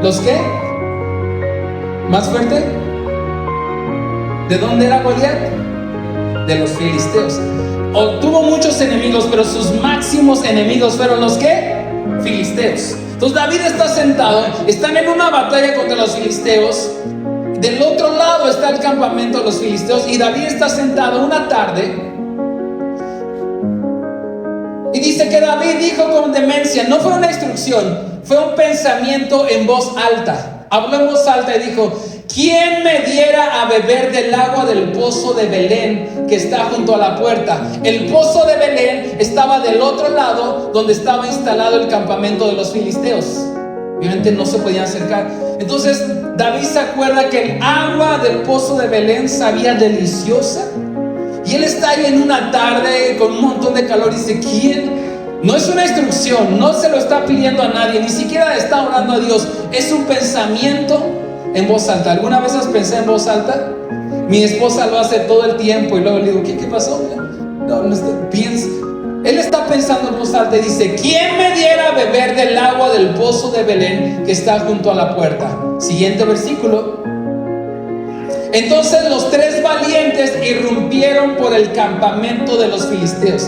¿Los qué? ¿Más fuerte? ¿De dónde era Goliat? De los filisteos. Tuvo muchos enemigos, pero sus máximos enemigos fueron los ¿qué? Filisteos. Entonces David está sentado, están en una batalla contra los filisteos. Del otro lado está el campamento de los filisteos, y David está sentado una tarde. Y dice que David dijo con demencia, no fue una instrucción, fue un pensamiento en voz alta. Habló en voz alta y dijo, ¿quién me diera a beber del agua del pozo de Belén que está junto a la puerta? El pozo de Belén estaba del otro lado, donde estaba instalado el campamento de los filisteos. Obviamente no se podían acercar. Entonces David se acuerda que el agua del pozo de Belén sabía deliciosa. Y él está ahí en una tarde con un montón de calor y dice, ¿quién? No es una instrucción, no se lo está pidiendo a nadie, ni siquiera está orando a Dios. Es un pensamiento en voz alta. ¿Alguna vez has pensado en voz alta? Mi esposa lo hace todo el tiempo y luego le digo, ¿qué pasó? Piensa. Él está pensando en voz alta y dice, ¿quién me diera a beber del agua del pozo de Belén que está junto a la puerta? Siguiente versículo. Entonces los tres valientes irrumpieron por el campamento de los filisteos.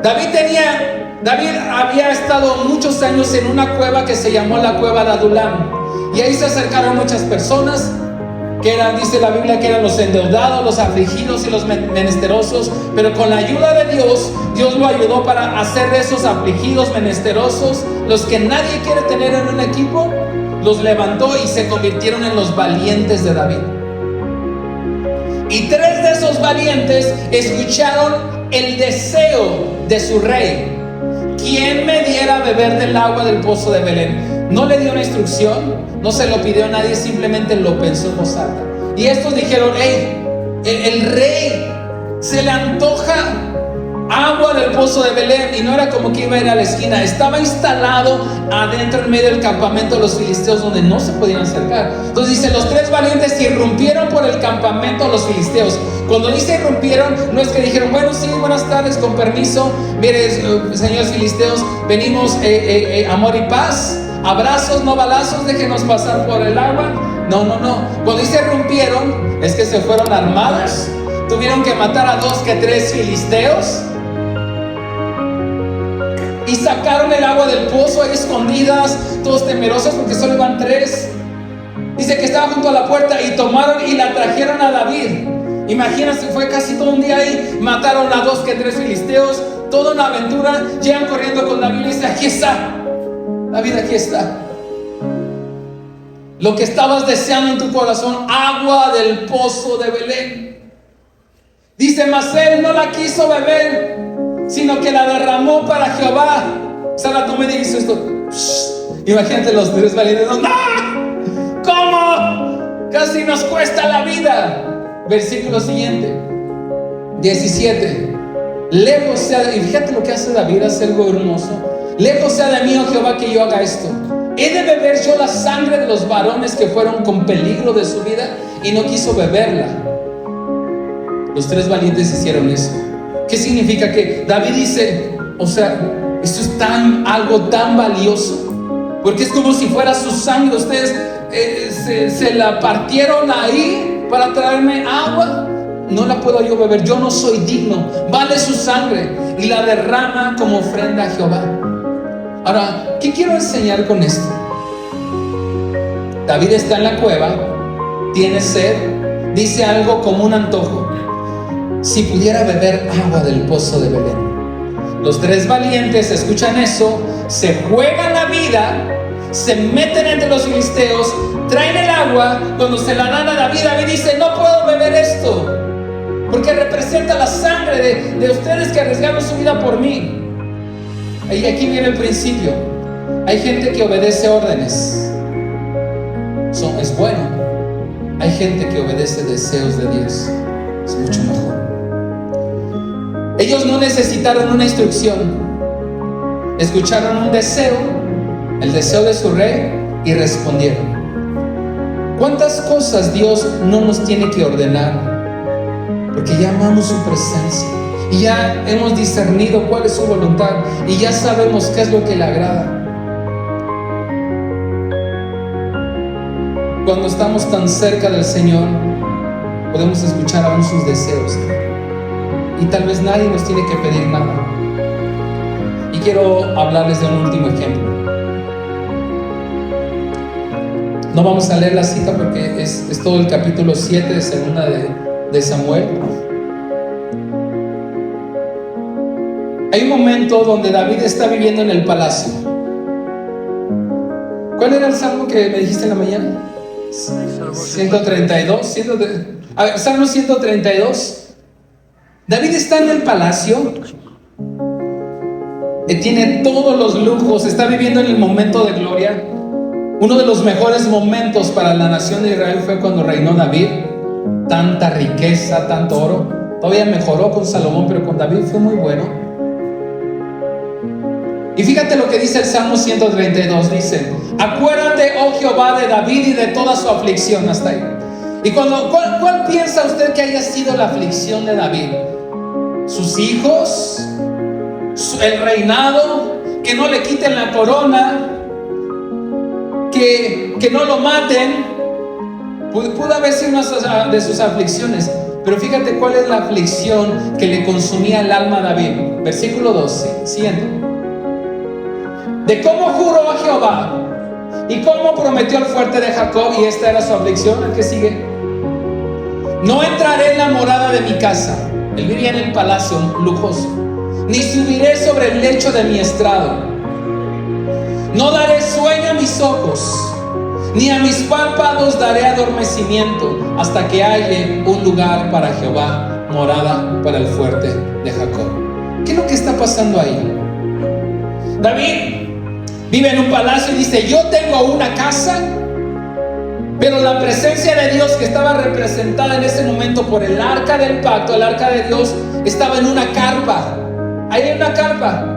David había estado muchos años en una cueva que se llamó la cueva de Adulam, y ahí se acercaron muchas personas que eran, dice la Biblia, que eran los endeudados, los afligidos y los menesterosos. Pero con la ayuda de Dios, Dios lo ayudó para hacer de esos afligidos, menesterosos, los que nadie quiere tener en un equipo, los levantó y se convirtieron en los valientes de David. Y tres de esos valientes escucharon el deseo de su rey. ¿Quién me diera a beber del agua del pozo de Belén? No le dio una instrucción, no se lo pidió a nadie, simplemente lo pensó en voz alta. Y estos dijeron, hey, el rey se le antoja agua del pozo de Belén, y no era como que iba a ir a la esquina, estaba instalado adentro en medio del campamento de los filisteos, donde no se podían acercar. Entonces dice, los 3 valientes irrumpieron por el campamento de los filisteos. Cuando dice irrumpieron, no es que dijeron, bueno, sí, buenas tardes, con permiso, mire, señores filisteos, venimos amor y paz, abrazos, no balazos, déjenos pasar por el agua. No. Cuando dice irrumpieron, es que se fueron armados, tuvieron que matar a 2 que 3 filisteos y sacaron el agua del pozo ahí escondidas, todos temerosos porque solo iban 3. Dice que estaba junto a la puerta y tomaron y la trajeron a David. Imagínense, fue casi todo un día ahí, mataron a 2 que 3 filisteos, toda una aventura. Llegan corriendo con David y dice, aquí está, David, aquí está lo que estabas deseando en tu corazón, agua del pozo de Belén. Dice, mas él no la quiso beber, sino que la derramó para Jehová. O sea, la tomé y hizo esto. Imagínate los 3 valientes. ¡No! ¿Cómo? Casi nos cuesta la vida. Versículo siguiente, 17. Lejos sea, y fíjate lo que hace David, hace algo hermoso. Lejos sea de mí, oh Jehová, que yo haga esto. ¿He de beber yo la sangre de los varones que fueron con peligro de su vida? Y no quiso beberla. Los 3 valientes hicieron eso. ¿Qué significa? Que David dice, o sea, esto es algo tan valioso, porque es como si fuera su sangre. Ustedes se la partieron ahí para traerme agua. No la puedo yo beber, yo no soy digno. Vale su sangre, y la derrama como ofrenda a Jehová. Ahora, ¿qué quiero enseñar con esto? David está en la cueva, tiene sed, dice algo como un antojo. Si pudiera beber agua del pozo de Belén. Los 3 valientes escuchan eso, se juegan la vida, se meten entre los filisteos, traen el agua. Cuando se la dan a David, David dice, no puedo beber esto, porque representa la sangre de ustedes que arriesgaron su vida por mí. Y aquí viene el principio. Hay gente que obedece órdenes, es bueno. Hay gente que obedece deseos de Dios, es mucho mejor. Ellos no necesitaron una instrucción, escucharon un deseo, el deseo de su rey, y respondieron. ¿Cuántas cosas Dios no nos tiene que ordenar? Porque ya amamos su presencia y ya hemos discernido cuál es su voluntad y ya sabemos qué es lo que le agrada. Cuando estamos tan cerca del Señor, podemos escuchar aún sus deseos, y tal vez nadie nos tiene que pedir nada. Y quiero hablarles de un último ejemplo. No vamos a leer la cita porque es todo el capítulo 7 de segunda de Samuel. Hay un momento donde David está viviendo en el palacio. ¿Cuál era el salmo que me dijiste en la mañana? 132. A ver, Salmo 132. David está en el palacio, tiene todos los lujos, está viviendo en el momento de gloria. Uno de los mejores momentos para la nación de Israel fue cuando reinó David. Tanta riqueza, tanto oro. Todavía mejoró con Salomón, pero con David fue muy bueno. Y fíjate lo que dice el Salmo 132. Dice, acuérdate, oh Jehová, de David y de toda su aflicción. Hasta ahí. Y ¿cuál piensa usted que haya sido la aflicción de David? Sus hijos, el reinado, que no le quiten la corona, que no lo maten. Pudo haber sido una de sus aflicciones. Pero fíjate cuál es la aflicción que le consumía el alma a David. Versículo 2, siguiente. De cómo juró a Jehová y cómo prometió al fuerte de Jacob, y esta era su aflicción. El que sigue: no entraré en la morada de mi casa. Él vivía en el palacio lujoso. Ni subiré sobre el lecho de mi estrado. No daré sueño a mis ojos, ni a mis párpados daré adormecimiento, hasta que halle un lugar para Jehová, morada para el fuerte de Jacob. ¿Qué es lo que está pasando ahí? David vive en un palacio y dice: yo tengo una casa, pero la presencia de Dios, que estaba representada en ese momento por el arca del pacto, el arca de Dios, estaba en una carpa. ahí hay una carpa.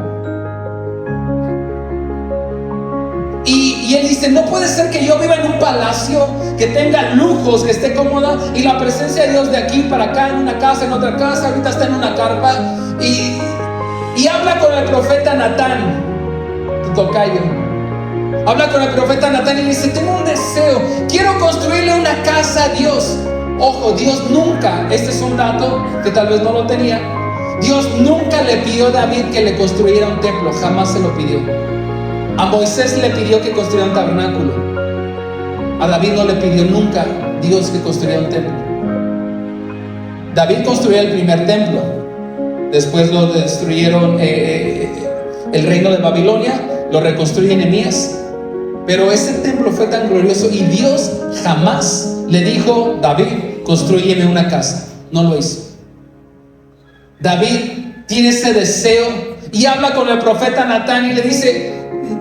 Y él dice, no puede ser que yo viva en un palacio, que tenga lujos, que esté cómoda, y la presencia de Dios de aquí para acá, en una casa, en otra casa, ahorita está en una carpa. Y habla con el profeta Natán, tu tocayo. Habla con el profeta Natán y le dice, tengo un deseo, quiero construirle una casa a Dios. Ojo, Dios nunca, este es un dato que tal vez no lo tenía, Dios nunca le pidió a David que le construyera un templo, jamás se lo pidió. A Moisés le pidió que construyera un tabernáculo. A David no le pidió nunca Dios que construyera un templo. David construyó el primer templo. Después lo destruyeron el reino de Babilonia, lo reconstruye Nehemías. Pero ese templo fue tan glorioso y Dios jamás le dijo, David, construyeme una casa. No lo hizo. David tiene ese deseo y habla con el profeta Natán y le dice,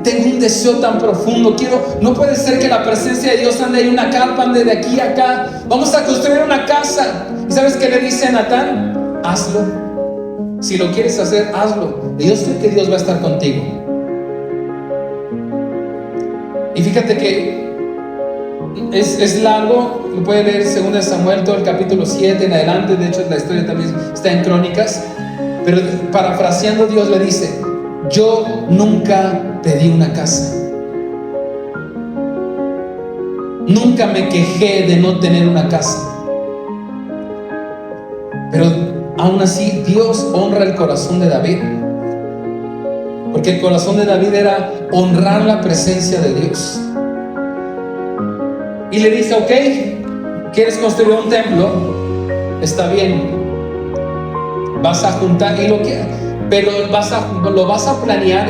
tengo un deseo tan profundo, no puede ser que la presencia de Dios ande en una carpa, ande de aquí a acá, vamos a construir una casa. ¿Y sabes qué le dice a Natán? Hazlo, si lo quieres hacer, hazlo, yo sé que Dios va a estar contigo. Y fíjate que es largo, lo puede leer 2 Samuel, todo el capítulo 7 en adelante, de hecho la historia también está en Crónicas, pero parafraseando, Dios le dice, yo nunca pedí una casa, nunca me quejé de no tener una casa, pero aún así Dios honra el corazón de David, porque el corazón de David era honrar la presencia de Dios. Y le dice, ok, ¿quieres construir un templo? Está bien, vas a juntar, pero lo vas a planear.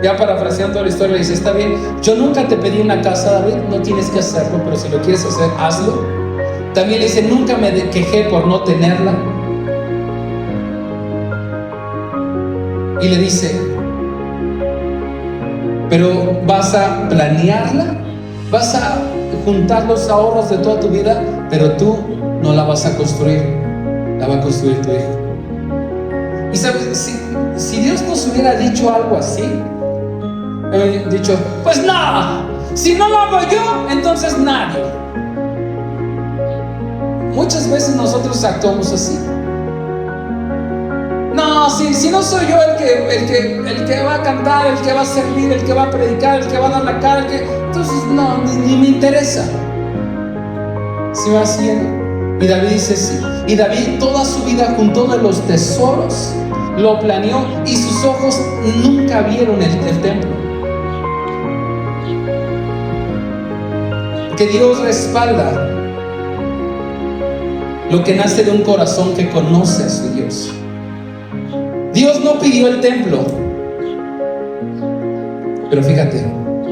Ya parafraseando toda la historia, le dice, está bien, yo nunca te pedí una casa, David, no tienes que hacerlo, pero si lo quieres hacer, hazlo. También le dice, nunca me quejé por no tenerla. Y le dice, pero vas a planearla, vas a juntar los ahorros de toda tu vida, pero tú no la vas a construir, la va a construir tu hijo. Y sabes, si Dios nos hubiera dicho algo así, dicho, pues no, si no lo hago yo, entonces nadie. Muchas veces nosotros actuamos así. No, si no soy yo el que va a cantar, el que va a servir, el que va a predicar, el que va a dar la cara, entonces no, ni me interesa. ¿Se va haciendo? Y David dice sí. Y David toda su vida juntó de los tesoros, lo planeó y sus ojos nunca vieron el templo. Que Dios respalda lo que nace de un corazón que conoce a su Dios. Dios no pidió el templo, pero fíjate,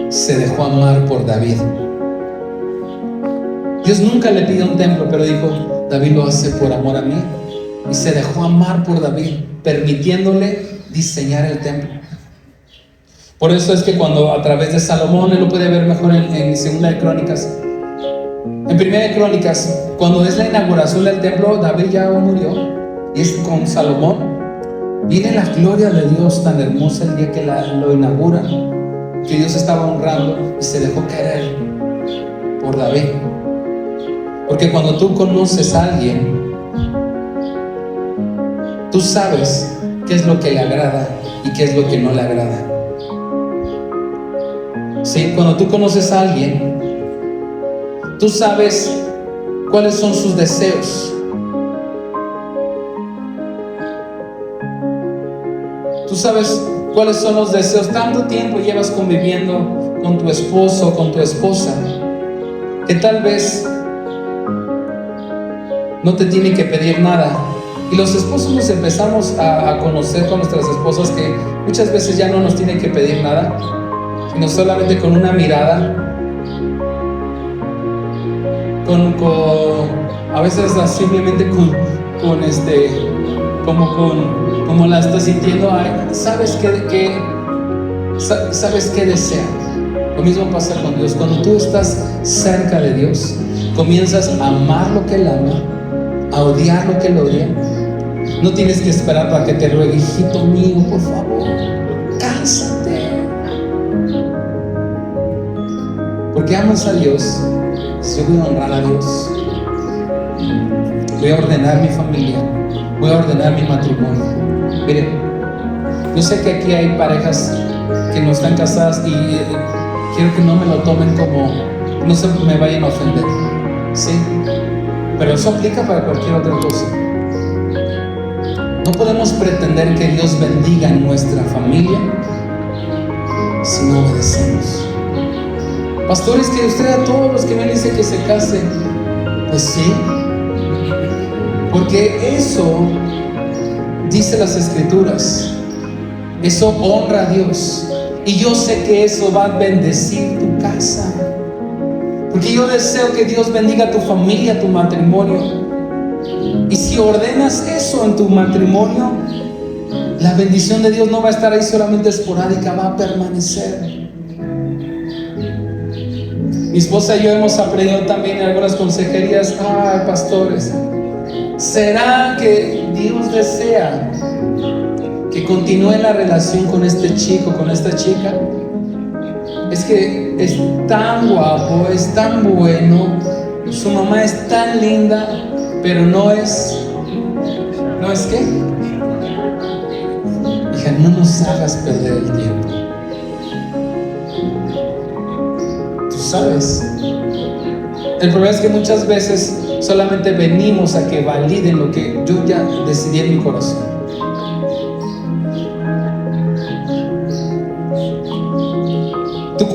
se dejó amar por David. Dios nunca le pidió un templo, pero dijo, David lo hace por amor a mí. Y se dejó amar por David, permitiéndole diseñar el templo. Por eso es que cuando a través de Salomón, él lo puede ver mejor en Segunda de Crónicas, en Primera de Crónicas, cuando es la inauguración del templo, David ya murió, y es con Salomón. Viene la gloria de Dios tan hermosa el día que lo inaugura, que Dios estaba honrando y se dejó caer por David. Porque cuando tú conoces a alguien, tú sabes qué es lo que le agrada y qué es lo que no le agrada. ¿Sí? Cuando tú conoces a alguien, tú sabes cuáles son sus deseos. Tú sabes cuáles son los deseos. Tanto tiempo llevas conviviendo con tu esposo, con tu esposa, que tal vez no te tiene que pedir nada. Y los esposos nos empezamos a conocer con nuestras esposas, que muchas veces ya no nos tienen que pedir nada, sino solamente con una mirada, a veces simplemente como la estás sintiendo, sabes qué deseas. Lo mismo pasa con Dios. Cuando tú estás cerca de Dios, comienzas a amar lo que Él ama, a odiar lo que Él odia, No tienes que esperar para que te ruegue, hijito mío, por favor, cásate. Porque amas a Dios. Yo voy a honrar a Dios. Voy a ordenar mi familia. Voy a ordenar mi matrimonio. Miren, yo sé que aquí hay parejas que no están casadas y quiero que no me lo tomen como, no se me vayan a ofender, ¿sí? Pero eso aplica para cualquier otra cosa. No podemos pretender que Dios bendiga nuestra familia si no obedecemos. Pastores, que usted a todos los que me dicen que se casen, pues sí, porque eso dice las Escrituras, eso honra a Dios, y yo sé que eso va a bendecir tu casa, porque yo deseo que Dios bendiga tu familia, tu matrimonio. Y si ordenas eso en tu matrimonio, la bendición de Dios no va a estar ahí solamente esporádica, va a permanecer. Mi esposa y yo hemos aprendido también en algunas consejerías, ay, pastores, ¿será que Dios desea que continúe la relación con este chico, con esta chica? Es que es tan guapo, es tan bueno, su mamá es tan linda, pero no es ¿qué? Hija, no nos hagas perder el tiempo. Tú sabes, el problema es que muchas veces solamente venimos a que validen lo que yo ya decidí en mi corazón.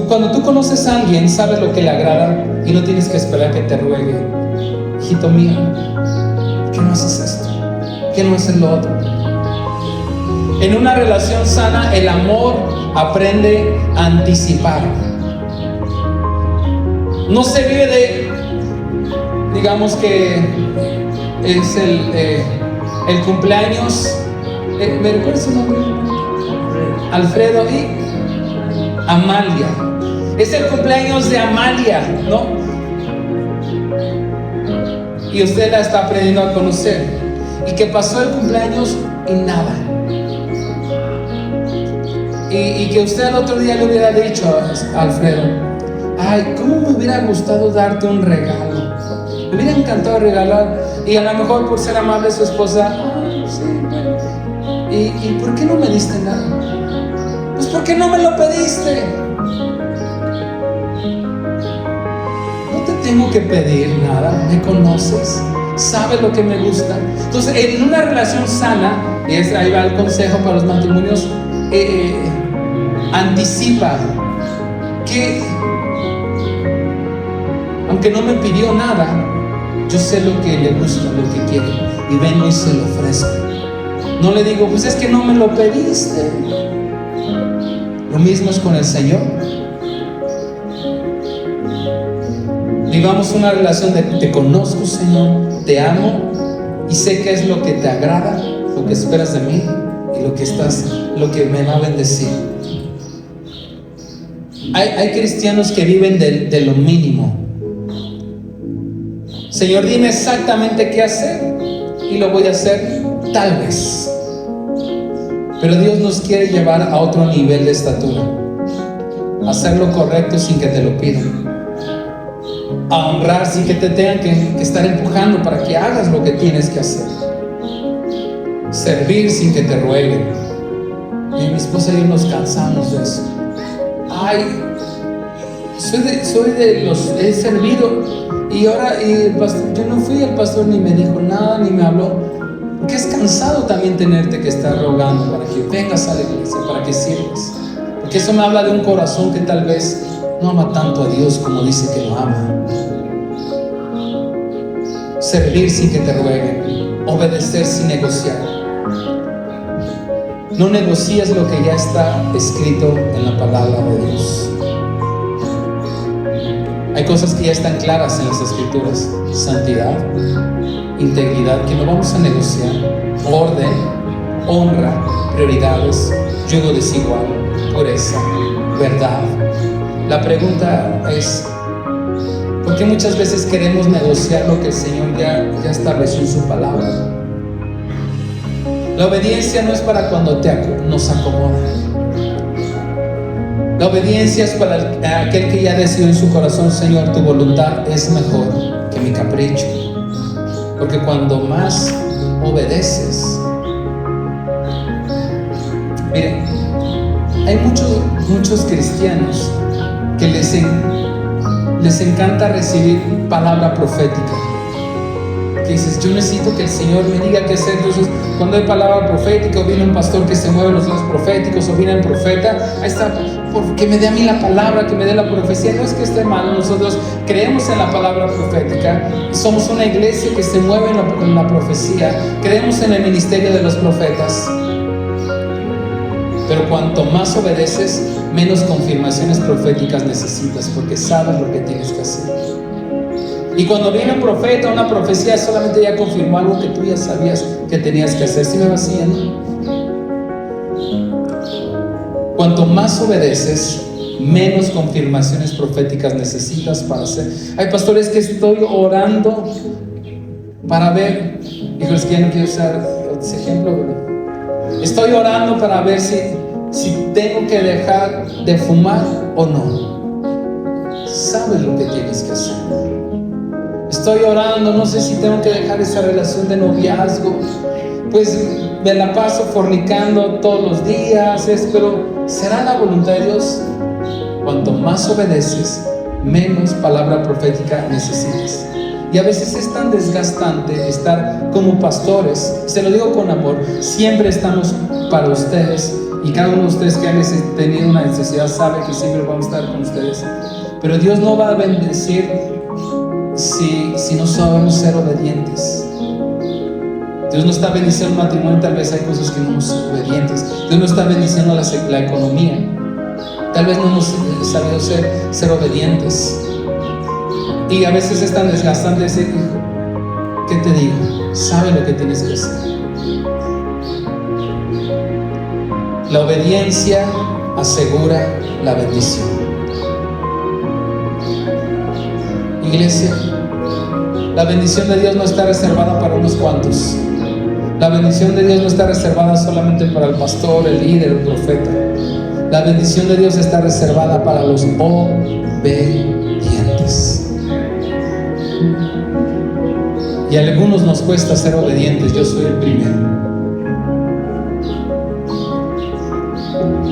Cuando tú conoces a alguien, sabes lo que le agrada y no tienes que esperar que te ruegue, hijito mío, ¿por qué no haces esto? ¿Por qué no haces lo otro? En una relación sana, el amor aprende a anticipar. No se vive de, digamos que es el cumpleaños, ¿me recuerdas su nombre? Alfredo y Amalia. Es el cumpleaños de Amalia, ¿no? Y usted la está aprendiendo a conocer. Y que pasó el cumpleaños y nada. Y que usted al otro día le hubiera dicho a Alfredo, ay, ¿cómo me hubiera gustado darte un regalo? Me hubiera encantado regalar. Y a lo mejor por ser amable su esposa, ay, sí, bueno. ¿Y por qué no me diste nada? Pues porque no me lo pediste. No te tengo que pedir nada, me conoces, sabes lo que me gusta. Entonces, en una relación sana, y ahí va el consejo para los matrimonios, anticipa que aunque no me pidió nada, yo sé lo que le gusta, lo que quiere, y vengo y se lo ofrezco. No le digo, pues es que no me lo pediste. Lo mismo es con el Señor. Vivamos una relación de te conozco, Señor, te amo y sé qué es lo que te agrada, lo que esperas de mí y lo que me va a bendecir. Hay cristianos que viven de lo mínimo. Señor, dime exactamente qué hacer y lo voy a hacer tal vez. Pero Dios nos quiere llevar a otro nivel de estatura, hacer lo correcto sin que te lo pidan, a honrar sin que te tengan que estar empujando para que hagas lo que tienes que hacer, servir sin que te rueguen. Y mi esposa y yo nos cansamos de eso. Ay, soy de los, he servido y ahora yo no fui, el pastor ni me dijo nada, ni me habló. Porque es cansado también tenerte que estar rogando para que vengas a la iglesia, para que sirvas. Porque eso me habla de un corazón que tal vez no ama tanto a Dios como dice que lo ama. Servir sin que te rueguen, obedecer sin negociar. No negocies lo que ya está escrito en la palabra de Dios. Hay cosas que ya están claras en las Escrituras: santidad, integridad, que no vamos a negociar, orden, honra, prioridades, yugo desigual, pureza, verdad. La pregunta es, ¿por qué muchas veces queremos negociar lo que el Señor ya estableció en su palabra? La obediencia no es para cuando nos acomoda. La obediencia es para aquel que ya decidió en su corazón: Señor, tu voluntad es mejor que mi capricho. Porque cuando más obedeces, miren, hay muchos cristianos que les encanta recibir palabra profética. Que dices: yo necesito que el Señor me diga qué hacer. Entonces, cuando hay palabra profética, o viene un pastor que se mueve los dones proféticos, o viene el profeta, ahí está, que me dé a mí la palabra, que me dé la profecía. No es que esté mal, nosotros creemos en la palabra profética, somos una iglesia que se mueve en la profecía, creemos en el ministerio de los profetas. Pero cuanto más obedeces, menos confirmaciones proféticas necesitas, porque sabes lo que tienes que hacer. Y cuando viene un profeta, una profecía, solamente ya confirmó algo que tú ya sabías que tenías que hacer. ¿Sí me vas siguiendo? Cuanto más obedeces, menos confirmaciones proféticas necesitas para hacer. Hay pastores que estoy orando para ver, hijos, que ya no quiero usar ese ejemplo, pero estoy orando para ver si tengo que dejar de fumar o no. Sabes lo que tienes que hacer. Estoy orando, no sé si tengo que dejar esa relación de noviazgo, pues me la paso fornicando todos los días, pero ¿será la voluntad de Dios? Cuanto más obedeces, menos palabra profética necesitas. Y a veces es tan desgastante estar como pastores, se lo digo con amor, siempre estamos para ustedes, y cada uno de ustedes que han tenido una necesidad sabe que siempre vamos a estar con ustedes. Pero Dios no va a bendecir si no sabemos ser obedientes. Dios no está bendiciendo el matrimonio, tal vez hay cosas que no somos obedientes. Dios no está bendiciendo la economía, tal vez no hemos sabido ser obedientes. Y a veces es tan desgastante decir: hijo, ¿qué te digo? Sabe lo que tienes que hacer. La obediencia asegura la bendición. Iglesia, la bendición de Dios no está reservada para unos cuantos. La bendición de Dios no está reservada solamente para el pastor, el líder, el profeta. La bendición de Dios está reservada para los obedientes. Y a algunos nos cuesta ser obedientes, yo soy el primero.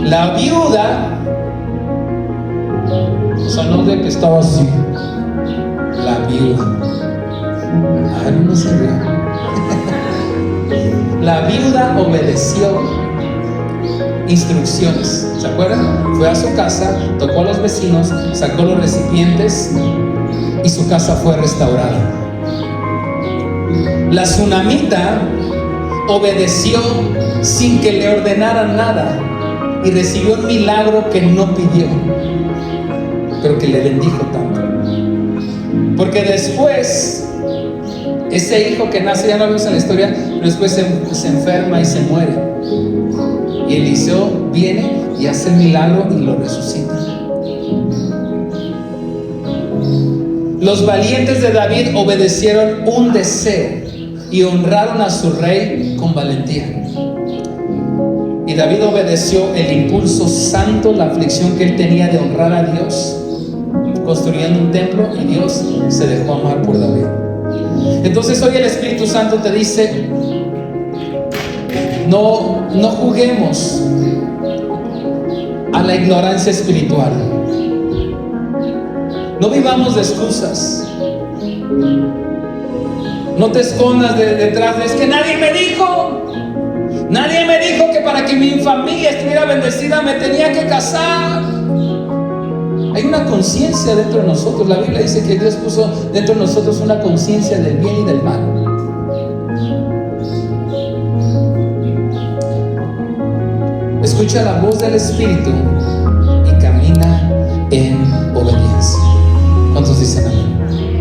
La viuda, o sea, no de que estaba así, la viuda. No se ría. La viuda obedeció instrucciones. ¿Se acuerdan? Fue a su casa, tocó a los vecinos, sacó los recipientes y su casa fue restaurada. La tsunamita obedeció sin que le ordenaran nada y recibió un milagro que no pidió, pero que le bendijo tanto. Porque después, ese hijo que nace, ya no vemos en la historia, pero después se enferma y se muere. Y Eliseo viene y hace el milagro y lo resucita. Los valientes de David obedecieron un deseo y honraron a su rey con valentía. Y David obedeció el impulso santo, la aflicción que él tenía de honrar a Dios, construyendo un templo, y Dios se dejó amar por David. Entonces hoy el Espíritu Santo te dice: no juguemos a la ignorancia espiritual. No vivamos de excusas. No te escondas detrás de: es que nadie me dijo que para que mi familia estuviera bendecida me tenía que casar. Hay una conciencia dentro de nosotros. La Biblia dice que Dios puso dentro de nosotros una conciencia del bien y del mal. Escucha la voz del Espíritu y camina en obediencia. ¿Cuántos dicen amén?